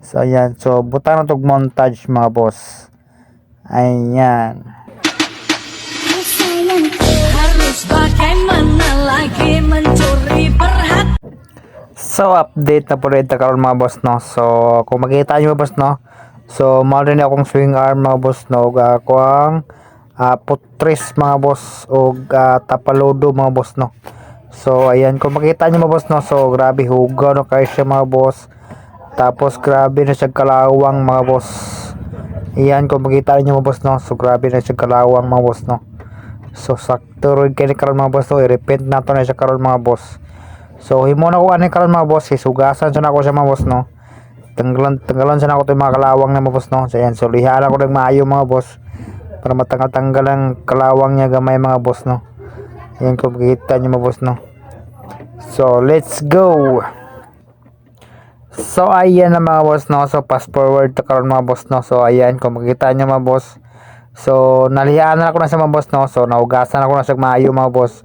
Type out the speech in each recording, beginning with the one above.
So ayan, so buta na tog montage mga boss. Ayan. Harus bagaimana lagi mencuri perhatian. So update na po rin karon mga boss no. So kung makita nyo mga boss no. So mao rin akong swing arm mga boss no. Ako ang putris mga boss o tapalodo mga boss no. So ayan, kung makita nyo mga boss no. So grabe hugaw no kayo siya mga boss. Tapos grabe na siya kalawang mga boss. Ayan, kung makita nyo mga boss no. So grabe na siya kalawang mga boss no. So sakto rin kayo karon mga boss no. I-repent na to na siya karon mga boss. So himo na ko ani karon mga boss, sugasan sa nako siya mga boss no. Tanggalan sa nako to mga kalawang na mga boss no. So ayan, so lihaan ako ng maayo mga boss para matanggal-tanggal ang kalawang niya gamay mga boss no. Ayan, kung makita niyo mga boss no. So let's go. So ayan na mga boss no. So fast forward to karon mga boss no. So ayan, kung makita niyo mga boss. So nalihaan na ako na sa mga boss no. So naugasan ako na sa maayo mga boss.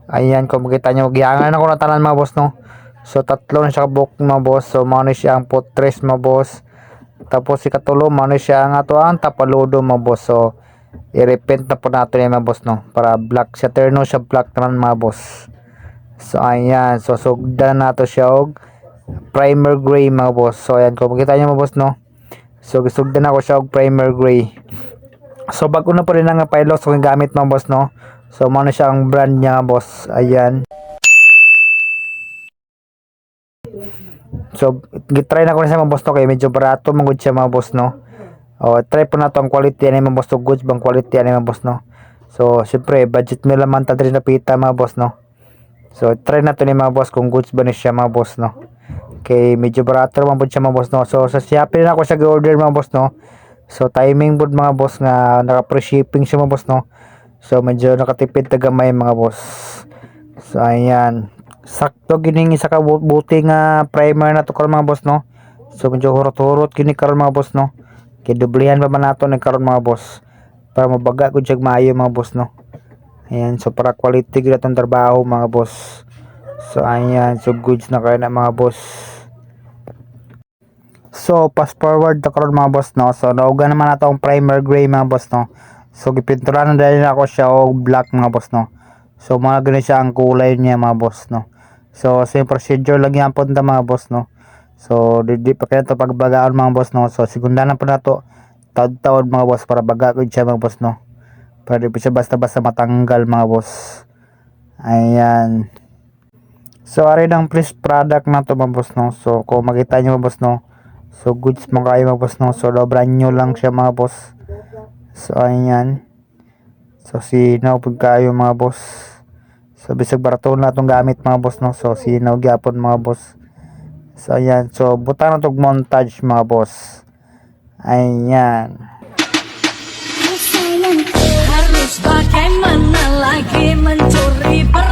Ayan, kung makita nyo, gihangan ako na tanan mga boss no. So tatlo na siya kabuk mga boss. So mano siya ang putres mga boss. Tapos si katulo mano siya ang ato ang tapaludo mga boss. So i-repent na po natin yung mga boss no. Para black siya, terno siya black tanan mga boss. So ayan, so sugdan na to siya og primer gray mga boss. So ayan, kung makita nyo mga boss no. So gisugdan ako siya og primer gray. So bago na po rin ang pilot so gamit mga boss no. So mano siya ang brand niya boss. Ayan. So gitry na ko na siya mga boss no, kay medyo barato mangud siya mga boss no. O try po na to ang quality ani mga boss to, goods bang quality ani mga boss no. So syempre budget nila man ta diri na pita mga boss no. So try na to ni mga boss kung goods ba ni siya mga boss no. Kay medyo barato man pud siya mga boss no. So sa Shopee na ako siya gi-order mga boss no. So timing pud mga boss nga naka-free shipping siya mga boss no. So medyo nakatipid ta gamay mga boss. So ayan. Sakto gining isa ka buti nga primer na to karon mga boss no. So medyo hurot-hurot gini karon mga boss no. Kay dublihan pa man nato ni karon mga boss. Para mabaga gud siya maayo mga boss no. Ayan, so para quality gid atong trabaho mga boss. So ayan, so goods na kayo na mga boss. So fast forward to karon mga boss no. So nauga naman nato ang primer gray mga boss no. So gipinturahan na dahil ako siya og black mga boss no. So mga ganun siya ang kulay niya mga boss no. So same procedure lang yan punta mga boss no. So di pa kaya to pagbagaan mga boss no. So sigundanan po na to taud-taud mga boss para bagagod siya mga boss no. Para di pa siya basta-basta matanggal mga boss. Ayan. So ari ang please product na to mga boss no. So kung makita niyo mga boss no. So goods mo kayo mga boss no. So brand new lang siya mga boss. So ayan. So sinaw pud kayo mga boss. So bisag barato na itong gamit mga boss no. So sinaw gyapon mga boss. So ayan. So buta na tog montage mga boss. Ayan. Harus bagaimana lagi mencuri perhatian.